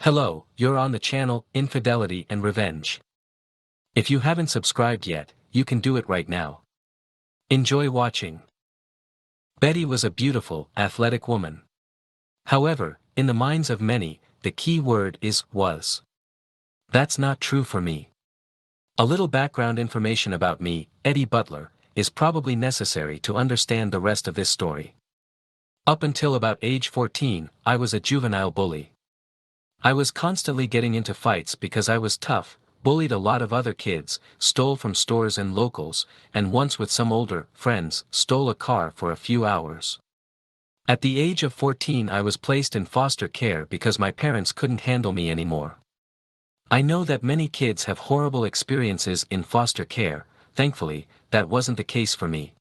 Hello, you're on the channel Infidelity and Revenge. If you haven't subscribed yet, you can do it right now. Enjoy watching. Betty was a beautiful, athletic woman. However, in the minds of many, the key word is was. That's not true for me. A little background information about me, Eddie Butler, is probably necessary to understand the rest of this story. Up until about age 14, I was a juvenile bully. I was constantly getting into fights because I was tough, bullied a lot of other kids, stole from stores and locals, and once with some older friends, stole a car for a few hours. At the age of 14 I was placed in foster care because my parents couldn't handle me anymore. I know that many kids have horrible experiences in foster care. Thankfully, that wasn't the case for me.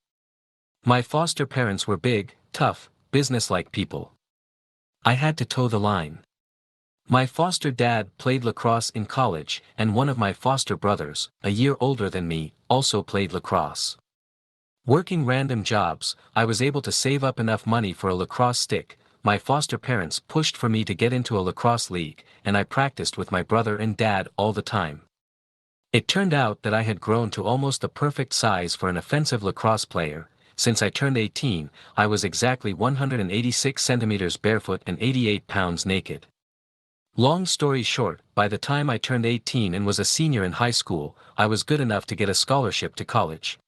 My foster parents were big, tough, businesslike people. I had to toe the line. My foster dad played lacrosse in college, and one of my foster brothers, a year older than me, also played lacrosse. Working random jobs, I was able to save up enough money for a lacrosse stick. My foster parents pushed for me to get into a lacrosse league, and I practiced with my brother and dad all the time. It turned out that I had grown to almost the perfect size for an offensive lacrosse player. Since I turned 18, I was exactly 186 centimeters barefoot and 88 pounds naked. Long story short, by the time I turned 18 and was a senior in high school, I was good enough to get a scholarship to college.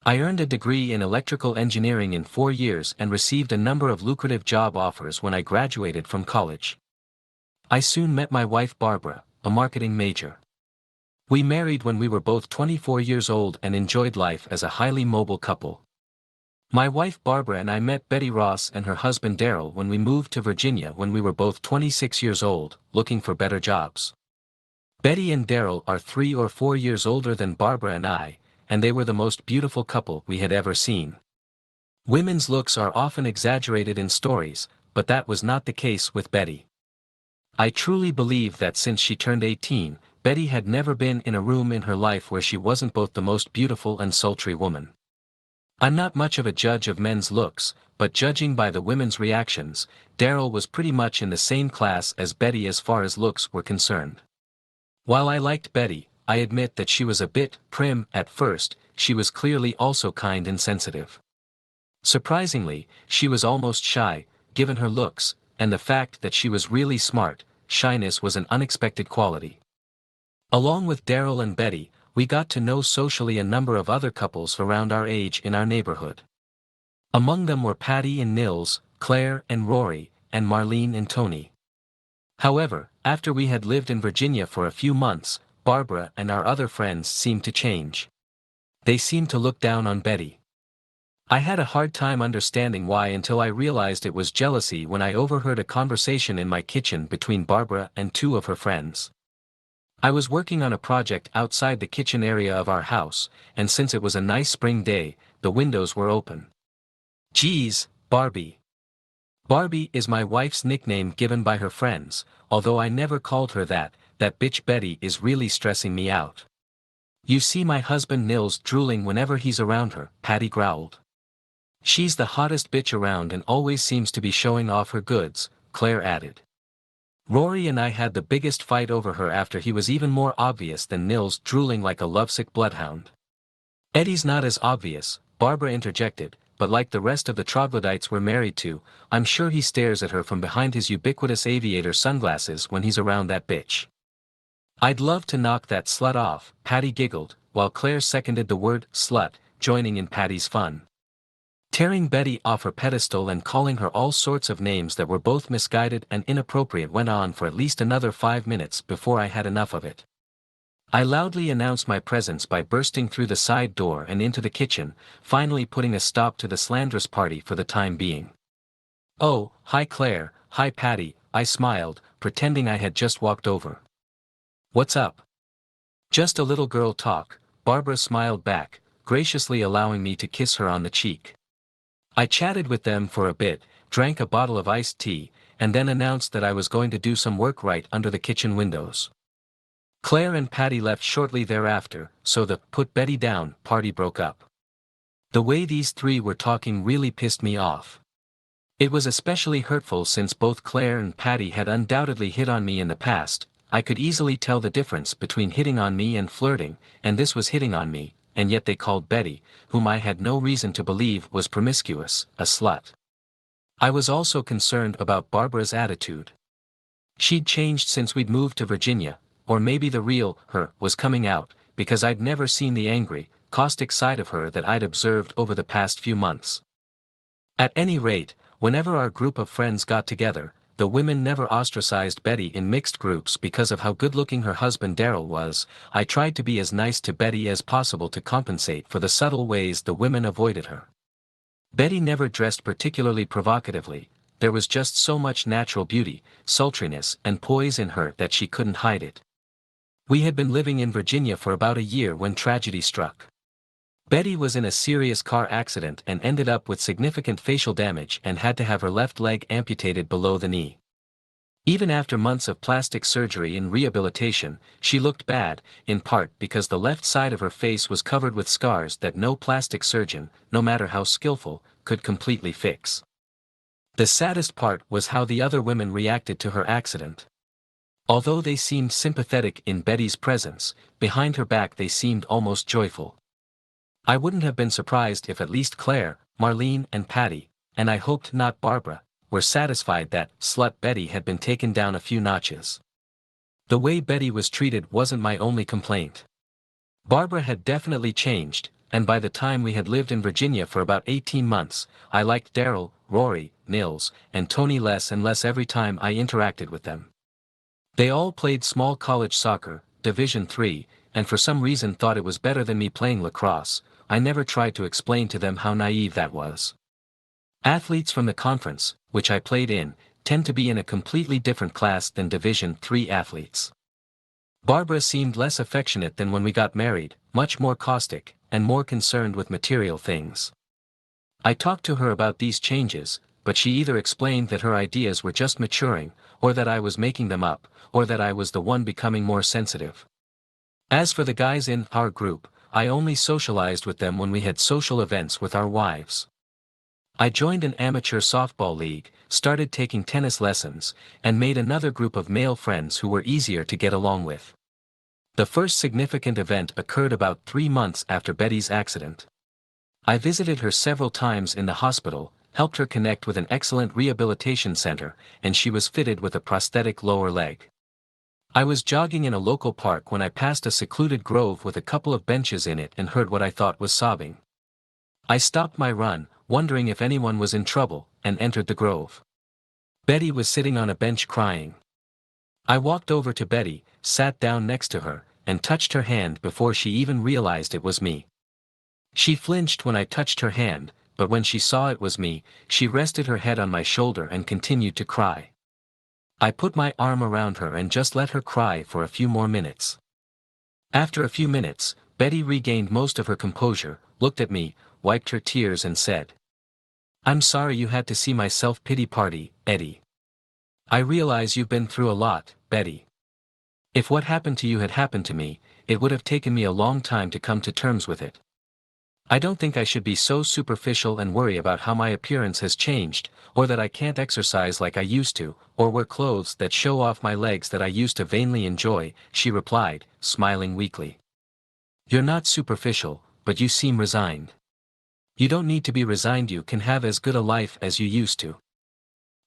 I earned a degree in electrical engineering in 4 years and received a number of lucrative job offers when I graduated from college. I soon met my wife Barbara, a marketing major. We married when we were both 24 years old and enjoyed life as a highly mobile couple. My wife Barbara and I met Betty Ross and her husband Daryl when we moved to Virginia when we were both 26 years old, looking for better jobs. Betty and Daryl are 3 or 4 years older than Barbara and I, and they were the most beautiful couple we had ever seen. Women's looks are often exaggerated in stories, but that was not the case with Betty. I truly believe that since she turned 18, Betty had never been in a room in her life where she wasn't both the most beautiful and sultry woman. I'm not much of a judge of men's looks, but judging by the women's reactions, Daryl was pretty much in the same class as Betty as far as looks were concerned. While I liked Betty, I admit that she was a bit prim at first. She was clearly also kind and sensitive. Surprisingly, she was almost shy, given her looks, and the fact that she was really smart. Shyness was an unexpected quality. Along with Daryl and Betty, we got to know socially a number of other couples around our age in our neighborhood. Among them were Patty and Nils, Claire and Rory, and Marlene and Tony. However, after we had lived in Virginia for a few months, Barbara and our other friends seemed to change. They seemed to look down on Betty. I had a hard time understanding why until I realized it was jealousy when I overheard a conversation in my kitchen between Barbara and 2 of her friends. I was working on a project outside the kitchen area of our house, and since it was a nice spring day, the windows were open. "Geez, Barbie." Barbie is my wife's nickname given by her friends, although I never called her that. That bitch Betty is really stressing me out. "You see my husband Nils drooling whenever he's around her," Patty growled. "She's the hottest bitch around and always seems to be showing off her goods," Claire added. "Rory and I had the biggest fight over her after he was even more obvious than Nils drooling like a lovesick bloodhound." "Eddie's not as obvious," Barbara interjected, "but like the rest of the troglodytes we're married to, I'm sure he stares at her from behind his ubiquitous aviator sunglasses when he's around that bitch." "I'd love to knock that slut off," Patty giggled, while Claire seconded the word slut, joining in Patty's fun. Tearing Betty off her pedestal and calling her all sorts of names that were both misguided and inappropriate went on for at least another 5 minutes before I had enough of it. I loudly announced my presence by bursting through the side door and into the kitchen, finally putting a stop to the slanderous party for the time being. "Oh, hi Claire, hi Patty," I smiled, pretending I had just walked over. "What's up?" "Just a little girl talk," Barbara smiled back, graciously allowing me to kiss her on the cheek. I chatted with them for a bit, drank a bottle of iced tea, and then announced that I was going to do some work right under the kitchen windows. Claire and Patty left shortly thereafter, so the "put Betty down" party broke up. The way these 3 were talking really pissed me off. It was especially hurtful since both Claire and Patty had undoubtedly hit on me in the past. I could easily tell the difference between hitting on me and flirting, and this was hitting on me, and yet they called Betty, whom I had no reason to believe was promiscuous, a slut. I was also concerned about Barbara's attitude. She'd changed since we'd moved to Virginia, or maybe the real her was coming out, because I'd never seen the angry, caustic side of her that I'd observed over the past few months. At any rate, whenever our group of friends got together, the women never ostracized Betty in mixed groups because of how good-looking her husband Darryl was. I tried to be as nice to Betty as possible to compensate for the subtle ways the women avoided her. Betty never dressed particularly provocatively. There was just so much natural beauty, sultriness and poise in her that she couldn't hide it. We had been living in Virginia for about a year when tragedy struck. Betty was in a serious car accident and ended up with significant facial damage and had to have her left leg amputated below the knee. Even after months of plastic surgery and rehabilitation, she looked bad, in part because the left side of her face was covered with scars that no plastic surgeon, no matter how skillful, could completely fix. The saddest part was how the other women reacted to her accident. Although they seemed sympathetic in Betty's presence, behind her back they seemed almost joyful. I wouldn't have been surprised if at least Claire, Marlene and Patty, and I hoped not Barbara, were satisfied that slut Betty had been taken down a few notches. The way Betty was treated wasn't my only complaint. Barbara had definitely changed, and by the time we had lived in Virginia for about 18 months, I liked Darryl, Rory, Nils, and Tony less and less every time I interacted with them. They all played small college soccer, Division III, and for some reason thought it was better than me playing lacrosse. I never tried to explain to them how naive that was. Athletes from the conference, which I played in, tend to be in a completely different class than Division III athletes. Barbara seemed less affectionate than when we got married, much more caustic, and more concerned with material things. I talked to her about these changes, but she either explained that her ideas were just maturing, or that I was making them up, or that I was the one becoming more sensitive. As for the guys in our group, I only socialized with them when we had social events with our wives. I joined an amateur softball league, started taking tennis lessons, and made another group of male friends who were easier to get along with. The first significant event occurred about 3 months after Betty's accident. I visited her several times in the hospital, helped her connect with an excellent rehabilitation center, and she was fitted with a prosthetic lower leg. I was jogging in a local park when I passed a secluded grove with a couple of benches in it and heard what I thought was sobbing. I stopped my run, wondering if anyone was in trouble, and entered the grove. Betty was sitting on a bench crying. I walked over to Betty, sat down next to her, and touched her hand before she even realized it was me. She flinched when I touched her hand, but when she saw it was me, she rested her head on my shoulder and continued to cry. I put my arm around her and just let her cry for a few more minutes. After a few minutes, Betty regained most of her composure, looked at me, wiped her tears and said, "I'm sorry you had to see my self-pity party, Eddie. I realize you've been through a lot, Betty. If what happened to you had happened to me, it would have taken me a long time to come to terms with it. I don't think I should be so superficial and worry about how my appearance has changed, or that I can't exercise like I used to, or wear clothes that show off my legs that I used to vainly enjoy," she replied, smiling weakly. "You're not superficial, but you seem resigned. You don't need to be resigned, you can have as good a life as you used to."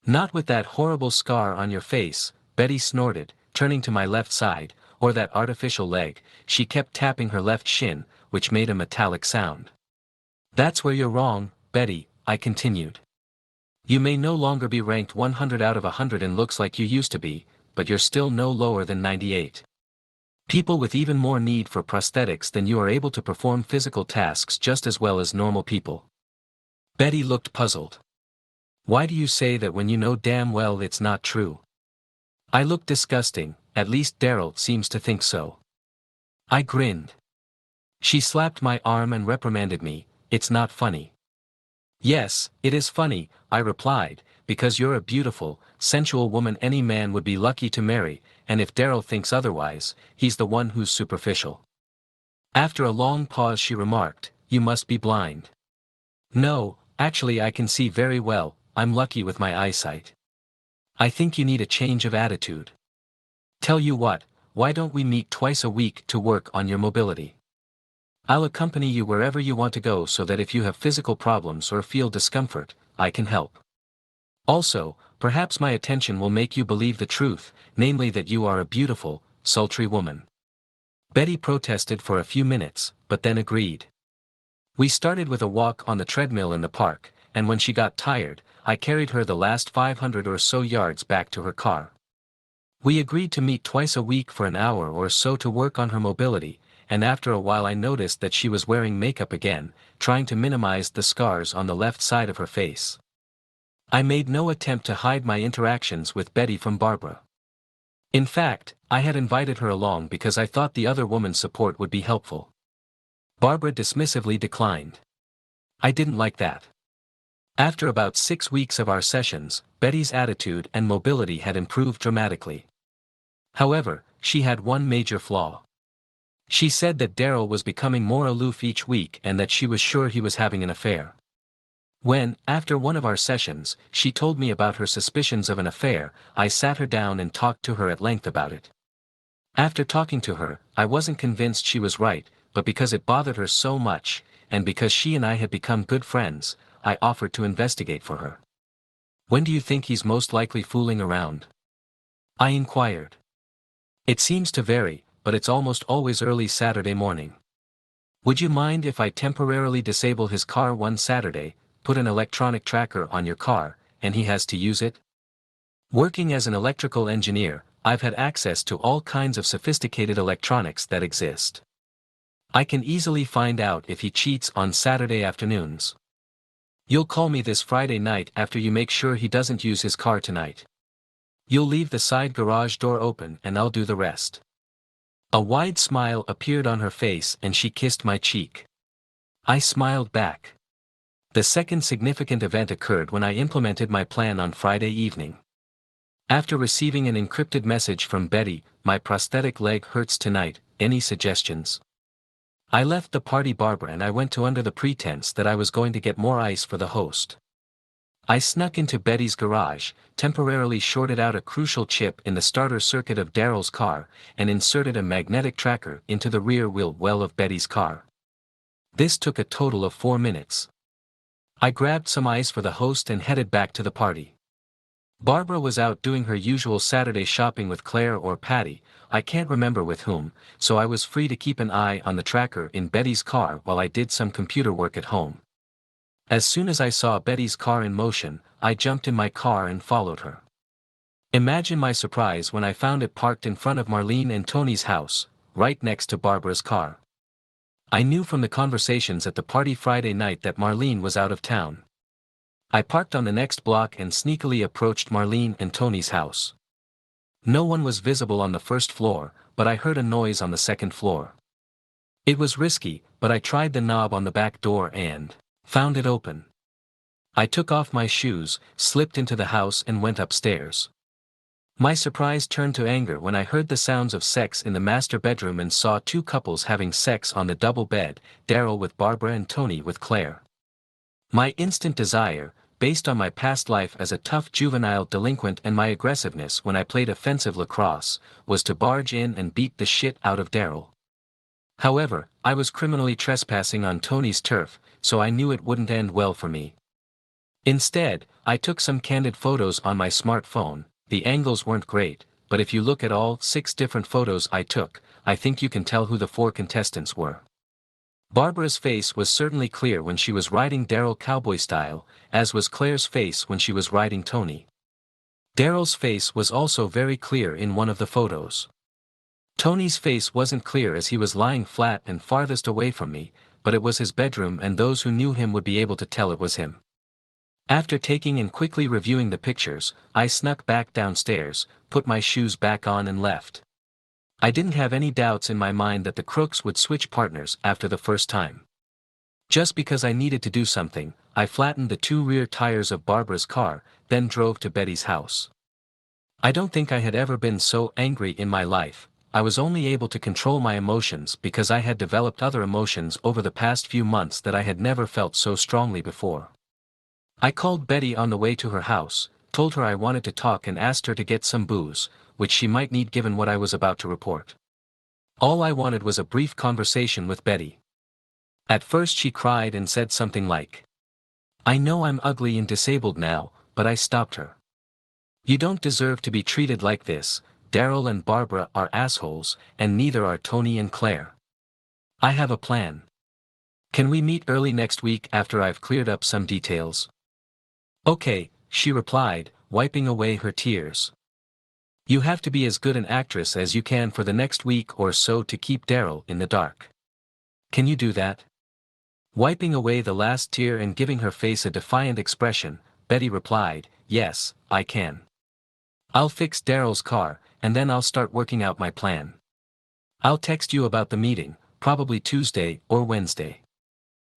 "Not with that horrible scar on your face," Betty snorted, turning to my left side, "or that artificial leg." She kept tapping her left shin, which made a metallic sound. "That's where you're wrong, Betty," I continued. "You may no longer be ranked 100 out of 100 in looks like you used to be, but you're still no lower than 98. People with even more need for prosthetics than you are able to perform physical tasks just as well as normal people." Betty looked puzzled. "Why do you say that when you know damn well it's not true?" I looked disgusting, at least Darryl seems to think so. I grinned. She slapped my arm and reprimanded me, "It's not funny." "Yes, it is funny," I replied, "because you're a beautiful, sensual woman any man would be lucky to marry, and if Darryl thinks otherwise, he's the one who's superficial." After a long pause she remarked, "You must be blind." "No, actually I can see very well," I'm lucky with my eyesight. I think you need a change of attitude. Tell you what, why don't we meet twice a week to work on your mobility? I'll accompany you wherever you want to go so that if you have physical problems or feel discomfort, I can help. Also, perhaps my attention will make you believe the truth, namely that you are a beautiful, sultry woman. Betty protested for a few minutes, but then agreed. We started with a walk on the treadmill in the park, and when she got tired, I carried her the last 500 or so yards back to her car. We agreed to meet twice a week for an hour or so to work on her mobility, and after a while I noticed that she was wearing makeup again, trying to minimize the scars on the left side of her face. I made no attempt to hide my interactions with Betty from Barbara. In fact, I had invited her along because I thought the other woman's support would be helpful. Barbara dismissively declined. I didn't like that. After about 6 weeks of our sessions, Betty's attitude and mobility had improved dramatically. However, she had one major flaw. She said that Daryl was becoming more aloof each week and that she was sure he was having an affair. When, after one of our sessions, she told me about her suspicions of an affair, I sat her down and talked to her at length about it. After talking to her, I wasn't convinced she was right, but because it bothered her so much, and because she and I had become good friends, I offered to investigate for her. When do you think he's most likely fooling around? I inquired. It seems to vary, but it's almost always early Saturday morning. Would you mind if I temporarily disable his car one Saturday, put an electronic tracker on your car, and he has to use it? Working as an electrical engineer, I've had access to all kinds of sophisticated electronics that exist. I can easily find out if he cheats on Saturday afternoons. You'll call me this Friday night after you make sure he doesn't use his car tonight. You'll leave the side garage door open and I'll do the rest. A wide smile appeared on her face and she kissed my cheek. I smiled back. The second significant event occurred when I implemented my plan on Friday evening. After receiving an encrypted message from Betty, "My prosthetic leg hurts tonight, any suggestions?" I left the party Barbara and I went to under the pretense that I was going to get more ice for the host. I snuck into Betty's garage, temporarily shorted out a crucial chip in the starter circuit of Daryl's car, and inserted a magnetic tracker into the rear wheel well of Betty's car. This took a total of 4 minutes. I grabbed some ice for the host and headed back to the party. Barbara was out doing her usual Saturday shopping with Claire or Patty, I can't remember with whom, so I was free to keep an eye on the tracker in Betty's car while I did some computer work at home. As soon as I saw Betty's car in motion, I jumped in my car and followed her. Imagine my surprise when I found it parked in front of Marlene and Tony's house, right next to Barbara's car. I knew from the conversations at the party Friday night that Marlene was out of town. I parked on the next block and sneakily approached Marlene and Tony's house. No one was visible on the first floor, but I heard a noise on the second floor. It was risky, but I tried the knob on the back door and found it open. I took off my shoes, slipped into the house and went upstairs. My surprise turned to anger when I heard the sounds of sex in the master bedroom and saw two couples having sex on the double bed, Daryl with Barbara and Tony with Claire. My instant desire, based on my past life as a tough juvenile delinquent and my aggressiveness when I played offensive lacrosse, was to barge in and beat the shit out of Daryl. However, I was criminally trespassing on Tony's turf, so I knew it wouldn't end well for me. Instead, I took some candid photos on my smartphone. The angles weren't great, but if you look at all 6 different photos I took, I think you can tell who the 4 contestants were. Barbara's face was certainly clear when she was riding Daryl cowboy style, as was Claire's face when she was riding Tony. Daryl's face was also very clear in one of the photos. Tony's face wasn't clear as he was lying flat and farthest away from me, but it was his bedroom and those who knew him would be able to tell it was him. After taking and quickly reviewing the pictures, I snuck back downstairs, put my shoes back on and left. I didn't have any doubts in my mind that the crooks would switch partners after the first time. Just because I needed to do something, I flattened the 2 rear tires of Barbara's car, then drove to Betty's house. I don't think I had ever been so angry in my life. I was only able to control my emotions because I had developed other emotions over the past few months that I had never felt so strongly before. I called Betty on the way to her house, told her I wanted to talk and asked her to get some booze, which she might need given what I was about to report. All I wanted was a brief conversation with Betty. At first she cried and said something like, "I know I'm ugly and disabled now," but I stopped her. "You don't deserve to be treated like this. Daryl and Barbara are assholes, and neither are Tony and Claire. I have a plan. Can we meet early next week after I've cleared up some details?" "Okay," she replied, wiping away her tears. "You have to be as good an actress as you can for the next week or so to keep Daryl in the dark. Can you do that?" Wiping away the last tear and giving her face a defiant expression, Betty replied, "Yes, I can. I'll fix Daryl's car, and then I'll start working out my plan. I'll text you about the meeting, probably Tuesday or Wednesday."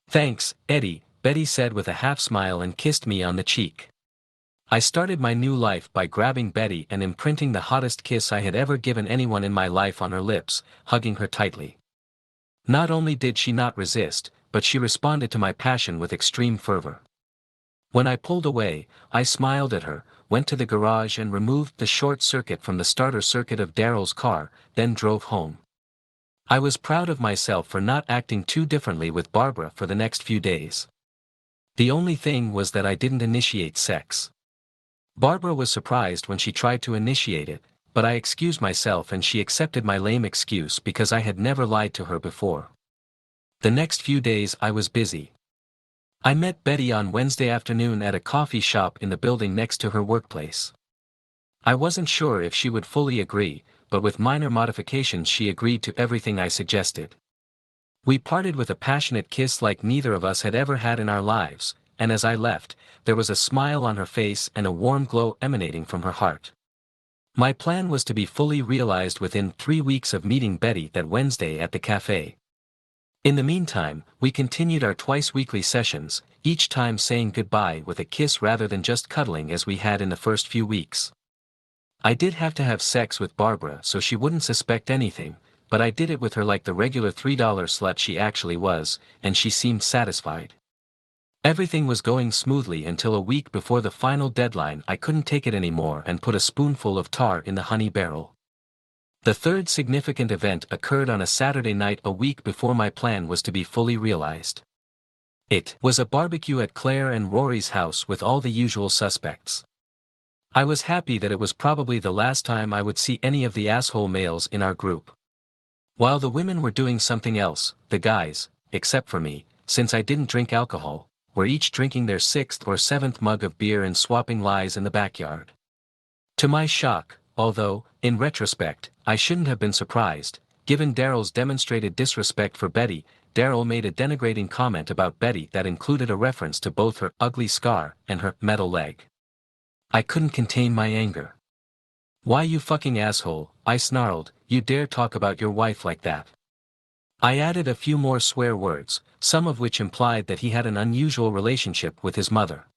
"Thanks, Eddie," Betty said with a half smile and kissed me on the cheek. I started my new life by grabbing Betty and imprinting the hottest kiss I had ever given anyone in my life on her lips, hugging her tightly. Not only did she not resist, but she responded to my passion with extreme fervor. When I pulled away, I smiled at her, went to the garage and removed the short circuit from the starter circuit of Daryl's car, then drove home. I was proud of myself for not acting too differently with Barbara for the next few days. The only thing was that I didn't initiate sex. Barbara was surprised when she tried to initiate it, but I excused myself and she accepted my lame excuse because I had never lied to her before. The next few days I was busy. I met Betty on Wednesday afternoon at a coffee shop in the building next to her workplace. I wasn't sure if she would fully agree, but with minor modifications she agreed to everything I suggested. We parted with a passionate kiss like neither of us had ever had in our lives, and as I left, there was a smile on her face and a warm glow emanating from her heart. My plan was to be fully realized within 3 weeks of meeting Betty that Wednesday at the cafe. In the meantime, we continued our twice-weekly sessions, each time saying goodbye with a kiss rather than just cuddling as we had in the first few weeks. I did have to have sex with Barbara so she wouldn't suspect anything, but I did it with her like the regular $3 slut she actually was, and she seemed satisfied. Everything was going smoothly until a week before the final deadline I couldn't take it anymore and put a spoonful of tar in the honey barrel. The third significant event occurred on a Saturday night a week before my plan was to be fully realized. It was a barbecue at Claire and Rory's house with all the usual suspects. I was happy that it was probably the last time I would see any of the asshole males in our group. While the women were doing something else, the guys, except for me, since I didn't drink alcohol, were each drinking their 6th or 7th mug of beer and swapping lies in the backyard. To my shock, although, in retrospect, I shouldn't have been surprised, given Daryl's demonstrated disrespect for Betty, Daryl made a denigrating comment about Betty that included a reference to both her ugly scar and her metal leg. I couldn't contain my anger. "Why you fucking asshole," I snarled, "you dare talk about your wife like that?" I added a few more swear words, some of which implied that he had an unusual relationship with his mother.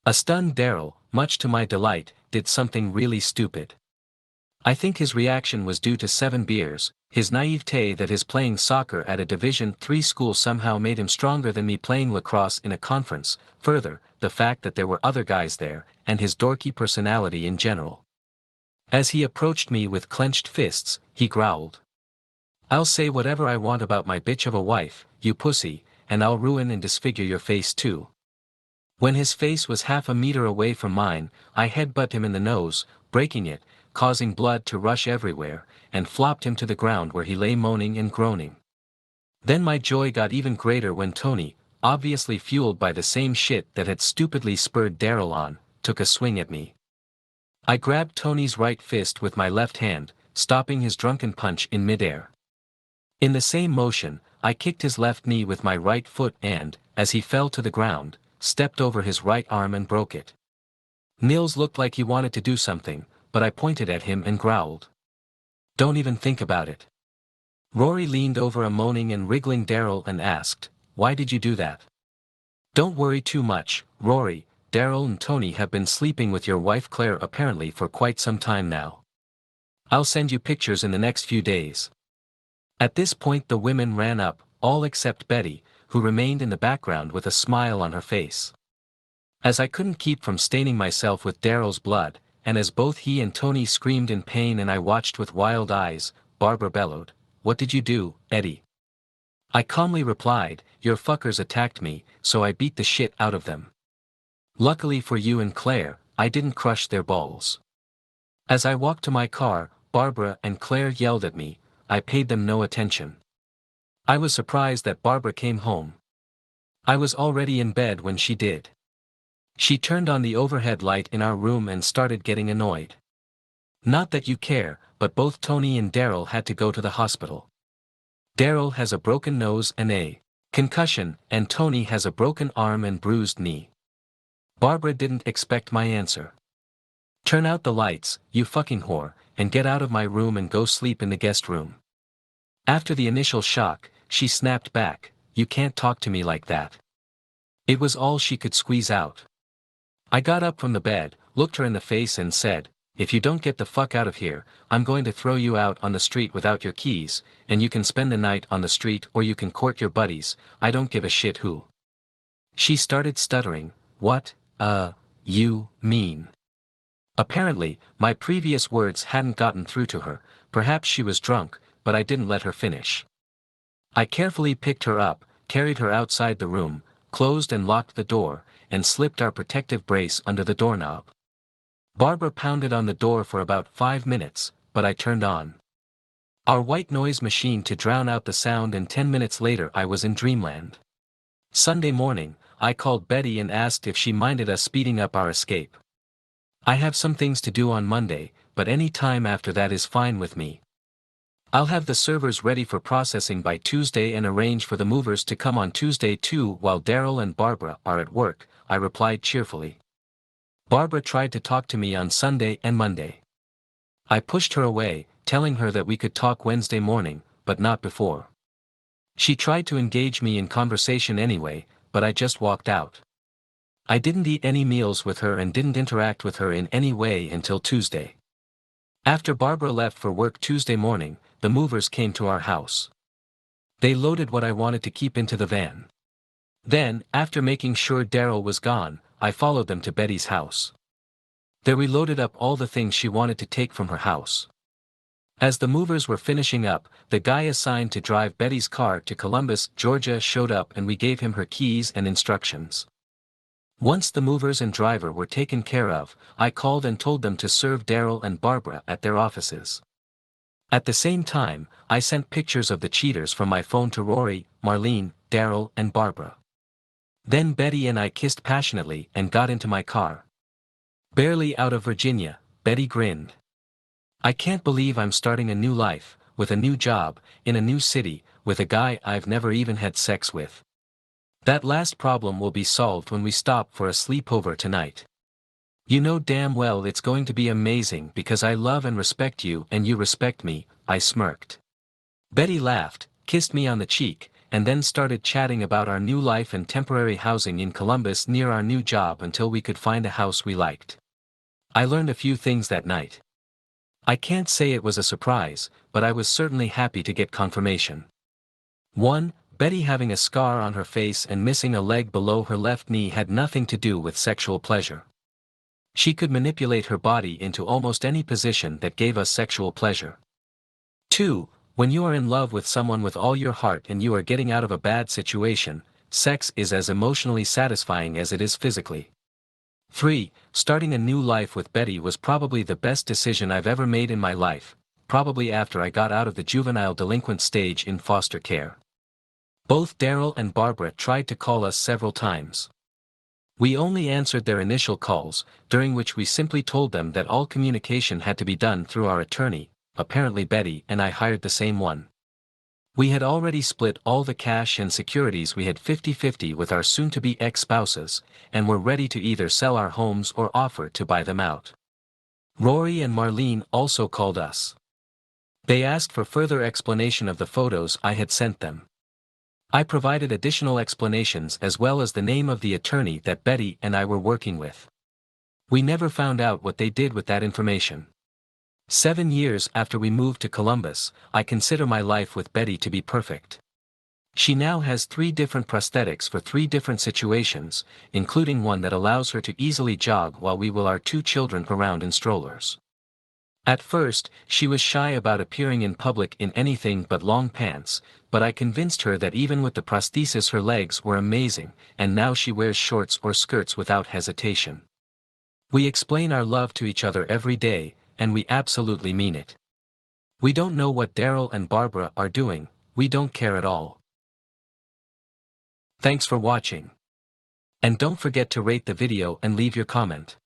A stunned Daryl, much to my delight, did something really stupid. I think his reaction was due to 7 beers, his naivete that his playing soccer at a Division III school somehow made him stronger than me playing lacrosse in a conference, further, the fact that there were other guys there, and his dorky personality in general. As he approached me with clenched fists, he growled, "I'll say whatever I want about my bitch of a wife, you pussy, and I'll ruin and disfigure your face too." When his face was half a meter away from mine, I headbutted him in the nose, breaking it, causing blood to rush everywhere, and flopped him to the ground where he lay moaning and groaning. Then my joy got even greater when Tony, obviously fueled by the same shit that had stupidly spurred Daryl on, took a swing at me. I grabbed Tony's right fist with my left hand, stopping his drunken punch in midair. In the same motion, I kicked his left knee with my right foot and, as he fell to the ground, stepped over his right arm and broke it. Nils looked like he wanted to do something, but I pointed at him and growled, "Don't even think about it." Rory leaned over a moaning and wriggling Daryl and asked, "Why did you do that?" "Don't worry too much, Rory. Daryl and Tony have been sleeping with your wife Claire apparently for quite some time now. I'll send you pictures in the next few days." At this point the women ran up, all except Betty, who remained in the background with a smile on her face. As I couldn't keep from staining myself with Daryl's blood, and as both he and Tony screamed in pain and I watched with wild eyes, Barbara bellowed, "What did you do, Eddie?" I calmly replied, "Your fuckers attacked me, so I beat the shit out of them. Luckily for you and Claire, I didn't crush their balls." As I walked to my car, Barbara and Claire yelled at me. I paid them no attention. I was surprised that Barbara came home. I was already in bed when she did. She turned on the overhead light in our room and started getting annoyed. "Not that you care, but both Tony and Daryl had to go to the hospital. Daryl has a broken nose and a concussion, and Tony has a broken arm and bruised knee." Barbara didn't expect my answer. "Turn out the lights, you fucking whore, and get out of my room and go sleep in the guest room." After the initial shock, she snapped back, "You can't talk to me like that." It was all she could squeeze out. I got up from the bed, looked her in the face and said, "If you don't get the fuck out of here, I'm going to throw you out on the street without your keys, and you can spend the night on the street or you can court your buddies, I don't give a shit who." She started stuttering, "What, you mean?" Apparently, my previous words hadn't gotten through to her, perhaps she was drunk, but I didn't let her finish. I carefully picked her up, carried her outside the room, closed and locked the door, and slipped our protective brace under the doorknob. Barbara pounded on the door for about 5 minutes, but I turned on our white noise machine to drown out the sound, and 10 minutes later I was in dreamland. Sunday morning, I called Betty and asked if she minded us speeding up our escape. "I have some things to do on Monday, but any time after that is fine with me. I'll have the servers ready for processing by Tuesday and arrange for the movers to come on Tuesday too while Daryl and Barbara are at work," I replied cheerfully. Barbara tried to talk to me on Sunday and Monday. I pushed her away, telling her that we could talk Wednesday morning, but not before. She tried to engage me in conversation anyway, but I just walked out. I didn't eat any meals with her and didn't interact with her in any way until Tuesday. After Barbara left for work Tuesday morning, the movers came to our house. They loaded what I wanted to keep into the van. Then, after making sure Daryl was gone, I followed them to Betty's house. There we loaded up all the things she wanted to take from her house. As the movers were finishing up, the guy assigned to drive Betty's car to Columbus, Georgia showed up and we gave him her keys and instructions. Once the movers and driver were taken care of, I called and told them to serve Daryl and Barbara at their offices. At the same time, I sent pictures of the cheaters from my phone to Rory, Marlene, Daryl and Barbara. Then Betty and I kissed passionately and got into my car. Barely out of Virginia, Betty grinned. "I can't believe I'm starting a new life, with a new job, in a new city, with a guy I've never even had sex with. That last problem will be solved when we stop for a sleepover tonight. You know damn well it's going to be amazing because I love and respect you and you respect me," I smirked. Betty laughed, kissed me on the cheek, and then started chatting about our new life and temporary housing in Columbus near our new job until we could find a house we liked. I learned a few things that night. I can't say it was a surprise, but I was certainly happy to get confirmation. 1. Betty having a scar on her face and missing a leg below her left knee had nothing to do with sexual pleasure. She could manipulate her body into almost any position that gave us sexual pleasure. 2. When you are in love with someone with all your heart and you are getting out of a bad situation, sex is as emotionally satisfying as it is physically. 3. Starting a new life with Betty was probably the best decision I've ever made in my life, probably after I got out of the juvenile delinquent stage in foster care. Both Daryl and Barbara tried to call us several times. We only answered their initial calls, during which we simply told them that all communication had to be done through our attorney. Apparently Betty and I hired the same one. We had already split all the cash and securities we had 50-50 with our soon-to-be ex-spouses, and were ready to either sell our homes or offer to buy them out. Rory and Marlene also called us. They asked for further explanation of the photos I had sent them. I provided additional explanations as well as the name of the attorney that Betty and I were working with. We never found out what they did with that information. 7 years after we moved to Columbus, I consider my life with Betty to be perfect. She now has 3 different prosthetics for 3 different situations, including one that allows her to easily jog while we wheel our 2 children around in strollers. At first, she was shy about appearing in public in anything but long pants, but I convinced her that even with the prosthesis her legs were amazing, and now she wears shorts or skirts without hesitation. We explain our love to each other every day, and we absolutely mean it. We don't know what Daryl and Barbara are doing, we don't care at all. Thanks for watching. And don't forget to rate the video and leave your comment.